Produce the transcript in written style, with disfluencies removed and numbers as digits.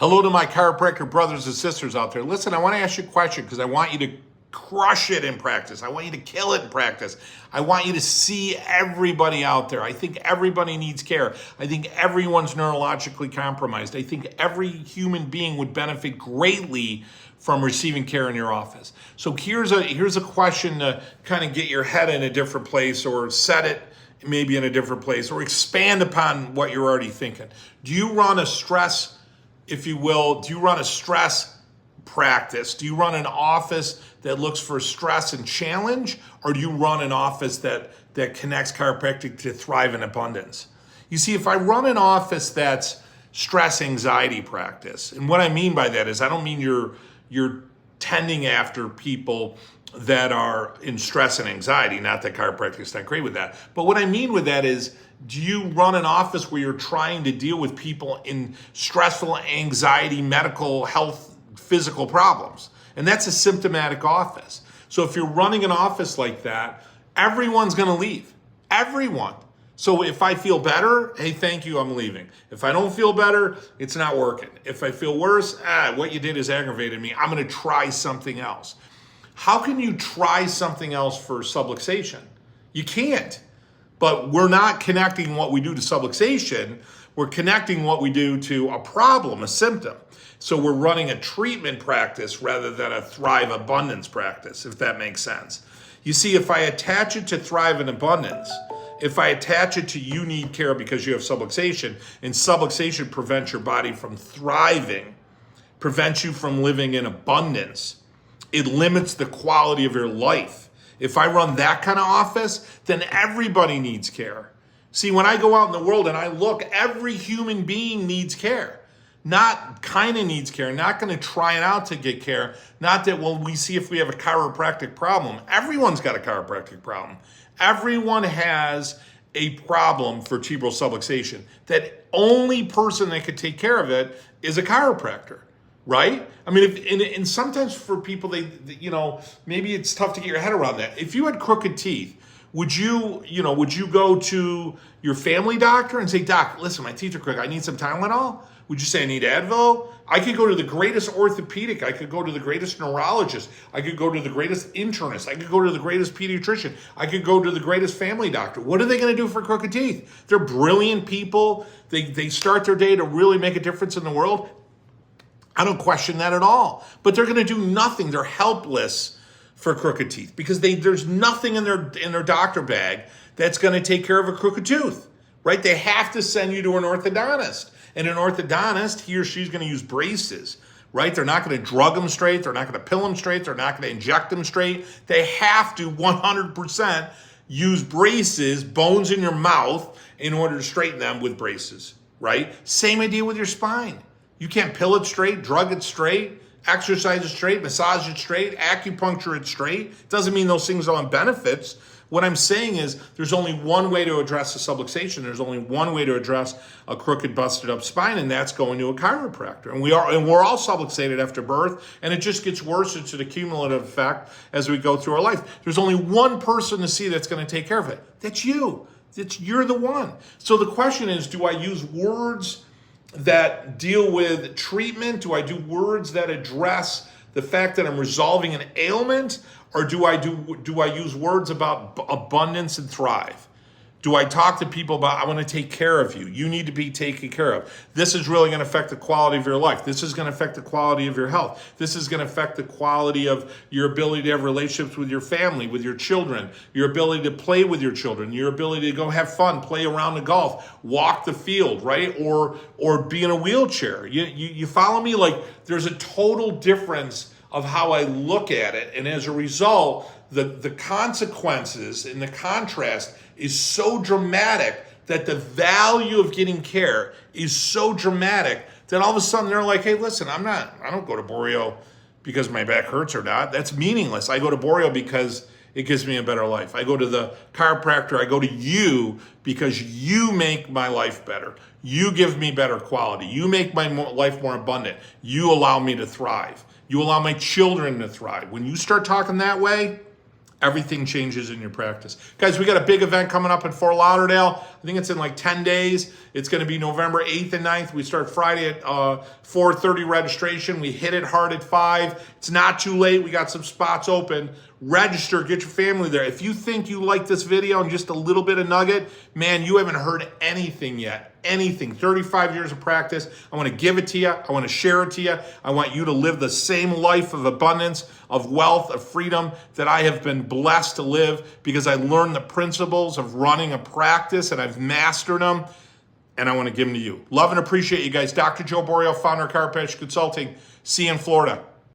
Hello to my chiropractor brothers and sisters out there. Listen, I want to ask you a question because I want you to crush it in practice. I want you to kill it in practice. I want you to see everybody out there. I think everybody needs care. I think everyone's neurologically compromised. I think every human being would benefit greatly from receiving care in your office. So here's a question to kind of get your head in a different place or set it maybe in a different place or expand upon what you're already thinking. Do you run a stress, if you will, do you run a stress practice? Do you run an office that looks for stress and challenge? Or do you run an office that connects chiropractic to thrive in abundance? You see, if I run an office that's stress anxiety practice, and what I mean by that is I don't mean you're tending after people that are in stress and anxiety, not that chiropractic's not great with that. But what I mean with that is, do you run an office where you're trying to deal with people in stressful anxiety, medical health, physical problems? And that's a symptomatic office. So if you're running an office like that, everyone's gonna leave, everyone. So if I feel better, hey, thank you, I'm leaving. If I don't feel better, it's not working. If I feel worse, what you did has aggravated me, I'm gonna try something else. How can you try something else for subluxation? You can't. But we're not connecting what we do to subluxation, we're connecting what we do to a problem, a symptom. So we're running a treatment practice rather than a thrive abundance practice, if that makes sense. You see, if I attach it to thrive and abundance, if I attach it to you need care because you have subluxation, and subluxation prevents your body from thriving, prevents you from living in abundance, it limits the quality of your life. If I run that kind of office, then everybody needs care. See, when I go out in the world and I look, every human being needs care. Not kind of needs care, not going to try it out to get care. Not that, well, we see if we have a chiropractic problem. Everyone's got a chiropractic problem. Everyone has a problem for vertebral subluxation. That only person that could take care of it is a chiropractor. Right? I mean, and sometimes for people, maybe it's tough to get your head around that. If you had crooked teeth, would you go to your family doctor and say, Doc, listen, my teeth are crooked, I need some Tylenol? Would you say I need Advil? I could go to the greatest orthopedic, I could go to the greatest neurologist, I could go to the greatest internist, I could go to the greatest pediatrician, I could go to the greatest family doctor. What are they going to do for crooked teeth? They're brilliant people. They start their day to really make a difference in the world. I don't question that at all. But they're going to do nothing. They're helpless for crooked teeth because there's nothing in their doctor bag that's going to take care of a crooked tooth, right? They have to send you to an orthodontist. And an orthodontist, he or she's going to use braces, right? They're not going to drug them straight. They're not going to pill them straight. They're not going to inject them straight. They have to 100% use braces, bones in your mouth, in order to straighten them with braces, right? Same idea with your spine. You can't pill it straight, drug it straight, exercise it straight, massage it straight, acupuncture it straight. Doesn't mean those things don't have benefits. What I'm saying is there's only one way to address a subluxation. There's only one way to address a crooked, busted up spine, and that's going to a chiropractor. And we're all subluxated after birth, and it just gets worse. It's an cumulative effect as we go through our life. There's only one person to see that's going to take care of it. That's you. You're the one. So the question is, do I use words that deal with treatment? Do I do words that address the fact that I'm resolving an ailment? Or do I use words about abundance and thrive? Do I talk to people about, I want to take care of you. You need to be taken care of. This is really going to affect the quality of your life. This is going to affect the quality of your health. This is going to affect the quality of your ability to have relationships with your family, with your children, your ability to play with your children, your ability to go have fun, play around the golf, walk the field, right? Or be in a wheelchair. You follow me? Like, there's a total difference of how I look at it. And as a result, the consequences and the contrast is so dramatic that the value of getting care is so dramatic that all of a sudden they're like, hey, listen, I don't go to Borio because my back hurts or not. That's meaningless. I go to Borio because it gives me a better life. I go to the chiropractor, I go to you because you make my life better. You give me better quality. You make my life more abundant. You allow me to thrive. You allow my children to thrive. When you start talking that way, everything changes in your practice. Guys, we got a big event coming up in Fort Lauderdale. I think it's in like 10 days. It's going to be November 8th and 9th. We start Friday at 4:30 registration. We hit it hard at 5. It's not too late. We got some spots open. Register, get your family there. If you think you like this video and just a little bit of nugget, man, you haven't heard anything yet. Anything. 35 years of practice. I want to give it to you. I want to share it to you. I want you to live the same life of abundance, of wealth, of freedom that I have been blessed to live, because I learned the principles of running a practice and I've mastered them, and I want to give them to you. Love and appreciate you guys. Dr. Joe Borio, founder of Chiropractic Consulting. See you in Florida.